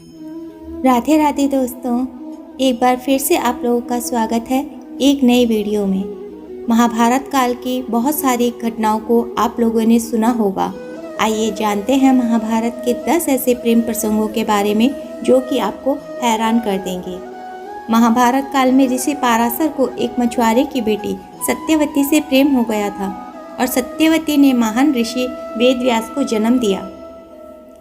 राधे राधे दोस्तों, एक बार फिर से आप लोगों का स्वागत है एक नए वीडियो में। महाभारत काल की बहुत सारी घटनाओं को आप लोगों ने सुना होगा। आइए जानते हैं महाभारत के 10 ऐसे प्रेम प्रसंगों के बारे में जो कि आपको हैरान कर देंगे। महाभारत काल में ऋषि पाराशर को एक मछुआरे की बेटी सत्यवती से प्रेम हो गया था और सत्यवती ने महान ऋषि वेदव्यास को जन्म दिया।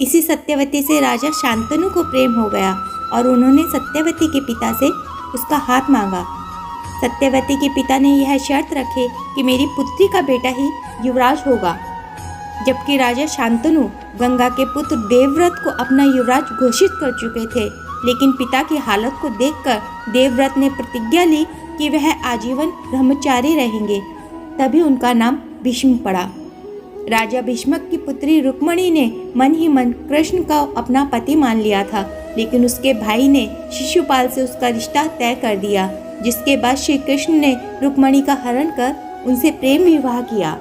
इसी सत्यवती से राजा शांतनु को प्रेम हो गया और उन्होंने सत्यवती के पिता से उसका हाथ मांगा। सत्यवती के पिता ने यह शर्त रखी कि मेरी पुत्री का बेटा ही युवराज होगा, जबकि राजा शांतनु गंगा के पुत्र देवव्रत को अपना युवराज घोषित कर चुके थे। लेकिन पिता की हालत को देखकर देवव्रत ने प्रतिज्ञा ली कि वह आजीवन ब्रह्मचारी रहेंगे। तभी उनका नाम भीष्म पड़ा। राजा भीष्मक की पुत्री रुक्मणी ने मन ही मन कृष्ण का अपना पति मान लिया था, लेकिन उसके भाई ने शिशुपाल से उसका रिश्ता तय कर दिया, जिसके बाद श्री कृष्ण ने रुक्मणी का हरण कर उनसे प्रेम विवाह किया।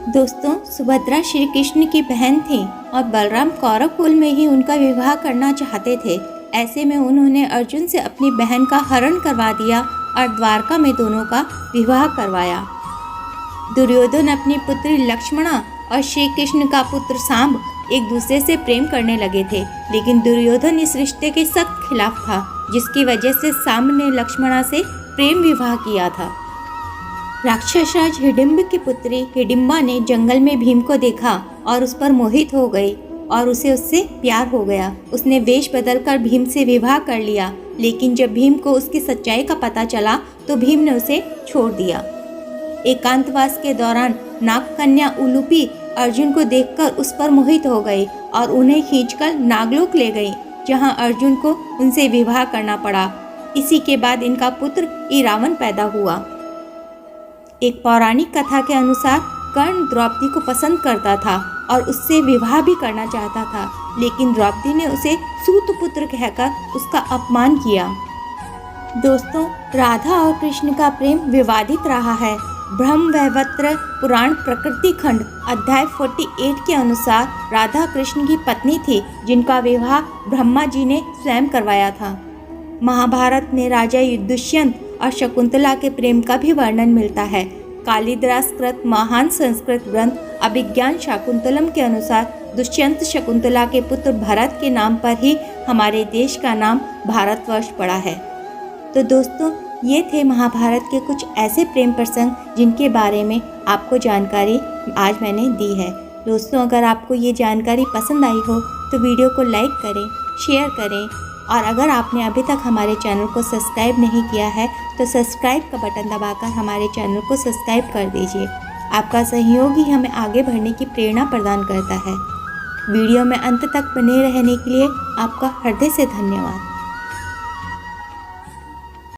दोस्तों, सुभद्रा श्री कृष्ण की बहन थी और बलराम कौरव कुल में ही उनका विवाह करना चाहते थे। ऐसे में उन्होंने अर्जुन से अपनी बहन का हरण करवा दिया और द्वारका में दोनों का विवाह करवाया। दुर्योधन अपनी पुत्री लक्ष्मणा और श्री कृष्ण का पुत्र सांब एक दूसरे से प्रेम करने लगे थे, लेकिन दुर्योधन इस रिश्ते के सख्त खिलाफ था, जिसकी वजह से सांब ने लक्ष्मणा से प्रेम विवाह किया था। राक्षसराज हिडिंब की पुत्री हिडिंबा ने जंगल में भीम को देखा और उस पर मोहित हो गई और उसे उससे प्यार हो गया। उसने वेश बदलकर भीम से विवाह कर लिया, लेकिन जब भीम को उसकी सच्चाई का पता चला तो भीम ने उसे छोड़ दिया। एकांतवास के दौरान नागकन्या उलूपी अर्जुन को देखकर उस पर मोहित हो गई और उन्हें खींचकर नागलोक ले गई, जहां अर्जुन को उनसे विवाह करना पड़ा। इसी के बाद इनका पुत्र इरावन पैदा हुआ। एक पौराणिक कथा के अनुसार कर्ण द्रौपदी को पसंद करता था और उससे विवाह भी करना चाहता था, लेकिन द्रौपदी ने उसे सूतपुत्र कहकर उसका अपमान किया। दोस्तों, राधा और कृष्ण का प्रेम विवादित रहा है। ब्रह्मवैवर्त पुराण प्रकृति खंड अध्याय 48 के अनुसार राधा कृष्ण की पत्नी थी, जिनका विवाह ब्रह्मा जी ने स्वयं करवाया था। महाभारत में राजा दुष्यंत और शकुंतला के प्रेम का भी वर्णन मिलता है। कालिदास कृत महान संस्कृत ग्रंथ अभिज्ञान शाकुंतलम के अनुसार दुष्यंत शकुंतला के पुत्र भरत के नाम पर ही हमारे देश का नाम भारतवर्ष पड़ा है। तो दोस्तों, ये थे महाभारत के कुछ ऐसे प्रेम प्रसंग जिनके बारे में आपको जानकारी आज मैंने दी है। दोस्तों, अगर आपको ये जानकारी पसंद आई हो तो वीडियो को लाइक करें, शेयर करें और अगर आपने अभी तक हमारे चैनल को सब्सक्राइब नहीं किया है तो सब्सक्राइब का बटन दबाकर हमारे चैनल को सब्सक्राइब कर दीजिए। आपका सहयोग ही हमें आगे बढ़ने की प्रेरणा प्रदान करता है। वीडियो में अंत तक बने रहने के लिए आपका हृदय से धन्यवाद।